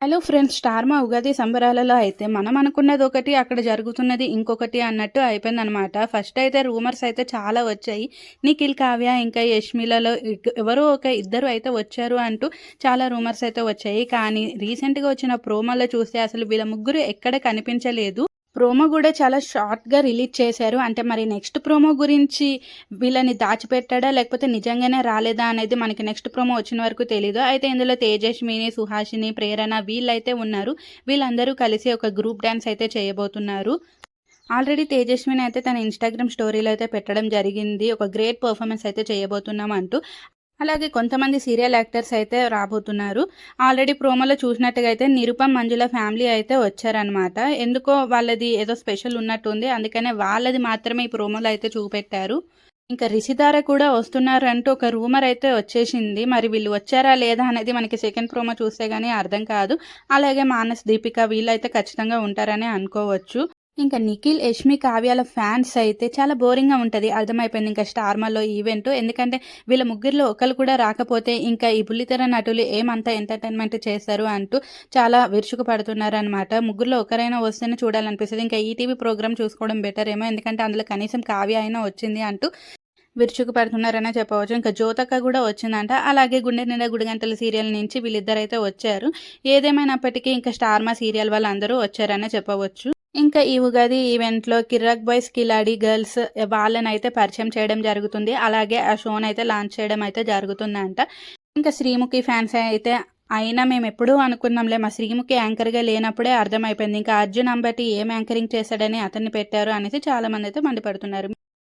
Hello friends, star మా ఉగాది సంబరాలలో అయితే మనం అనుకున్నది ఒకటి, అక్కడ జరుగుతున్నది ఇంకొకటి అన్నట్టు అయిపోయిందనమాట. ఫస్ట్ అయితే రూమర్స్ అయితే చాలా వచ్చాయి. నిఖిల్, కావ్య ఇంకా యష్మిలలో ఎవరో ఒక ఇద్దరు అయితే వచ్చారు అంటూ చాలా రూమర్స్ అయితే వచ్చాయి. కానీ రీసెంట్గా వచ్చిన ప్రోమోలో చూస్తే అసలు వీళ్ళ ముగ్గురు ఎక్కడ కనిపించలేదు. ప్రోమో కూడా చాలా షార్ట్‌గా రిలీజ్ చేశారు. అంటే మరి నెక్స్ట్ ప్రోమో గురించి వీళ్ళని దాచిపెట్టాడా? లేకపోతే నిజంగానే రాలేదా? అనేది మనకి నెక్స్ట్ ప్రోమో వచ్చిన వరకు తెలీదు. అయితే ఇందులో తేజస్విని, సుహాసిని, ప్రేరణ వీళ్ళైతే ఉన్నారు. వీళ్ళందరూ కలిసి ఒక గ్రూప్ డాన్స్ అయితే చేయబోతున్నారు. ఆల్రెడీ తేజస్విని అయితే తన ఇన్‌స్టాగ్రామ్ స్టోరీలో అయితే పెట్టడం జరిగింది. ఒక గ్రేట్ పెర్ఫార్మన్స్ అయితే చేయబోతున్నాం అంటూ. అలాగే కొంతమంది సీరియల్ యాక్టర్స్ అయితే రాబోతున్నారు. ఆల్రెడీ ప్రోమోలో చూసినట్టుగా అయితే నిరుపమ్, మంజుల ఫ్యామిలీ అయితే వచ్చారనమాట. ఎందుకో వాళ్ళది ఏదో స్పెషల్ ఉన్నట్టుంది. అందుకనే వాళ్ళది మాత్రమే ఈ ప్రోమోలో అయితే చూపెట్టారు. ఇంకా రిషిధార కూడా వస్తున్నారు అంటూ ఒక రూమర్ అయితే వచ్చేసింది. మరి వీళ్ళు వచ్చారా లేదా అనేది మనకి సెకండ్ ప్రోమో చూస్తే గానీ అర్థం కాదు. అలాగే మానస్, దీపిక వీళ్ళైతే ఖచ్చితంగా ఉంటారని అనుకోవచ్చు. ఇంకా నిఖిల్, యష్మి, కావ్యాల ఫ్యాన్స్ అయితే చాలా బోరింగ్‌గా ఉంటది. అర్థమైపోయింది ఇంకా స్టార్మాలో ఈవెంట్. ఎందుకంటే వీళ్ళ ముగ్గురిలో ఒకళ్ళు కూడా రాకపోతే ఇంకా ఈ బుల్లితెర నటులు ఏమంత ఎంటర్‌టైన్‌మెంట్ చేస్తారు అంటూ చాలా విరుచుకు పడుతున్నారనమాట. ముగ్గురిలో ఒకరైనా వస్తేనే చూడాలనిపిస్తది. ఇంకా ఈటీవీ ప్రోగ్రామ్ చూసుకోవడం బెటర్ ఏమో. ఎందుకంటే అందులో కనీసం కావ్య అయినా వచ్చింది అంటూ విరుచుకు పడుతున్నారనే చెప్పవచ్చు. ఇంకా జ్యోతక్క కూడా వచ్చిందంట. అలాగే గుండె నిండా గుడిగంటల సీరియల్ నుంచి వీళ్ళిద్దరైతే వచ్చారు. ఏదేమైనప్పటికీ ఇంకా స్టార్మా సీరియల్ వాళ్ళందరూ వచ్చారనే చెప్పవచ్చు. ఇంకా ఈ ఉగాది ఈవెంట్‌లో కిర్రక్ బాయ్స్, కిలాడి గర్ల్స్ వాళ్ళనైతే పరిచయం చేయడం జరుగుతుంది. అలాగే ఆ షోనైతే లాంచ్ చేయడం అయితే జరుగుతుందంట. ఇంకా శ్రీముఖి ఫ్యాన్స్ అయితే అయినా మేమెప్పుడూ అనుకున్నాంలే, మా శ్రీముఖి యాంకర్‌గా లేనప్పుడే అర్థమైపోయింది. ఇంకా అర్జున్ అంబటి ఏం యాంకరింగ్ చేశాడని అతన్ని పెట్టారు అనేసి చాలామందైతే మండిపడుతున్నారు.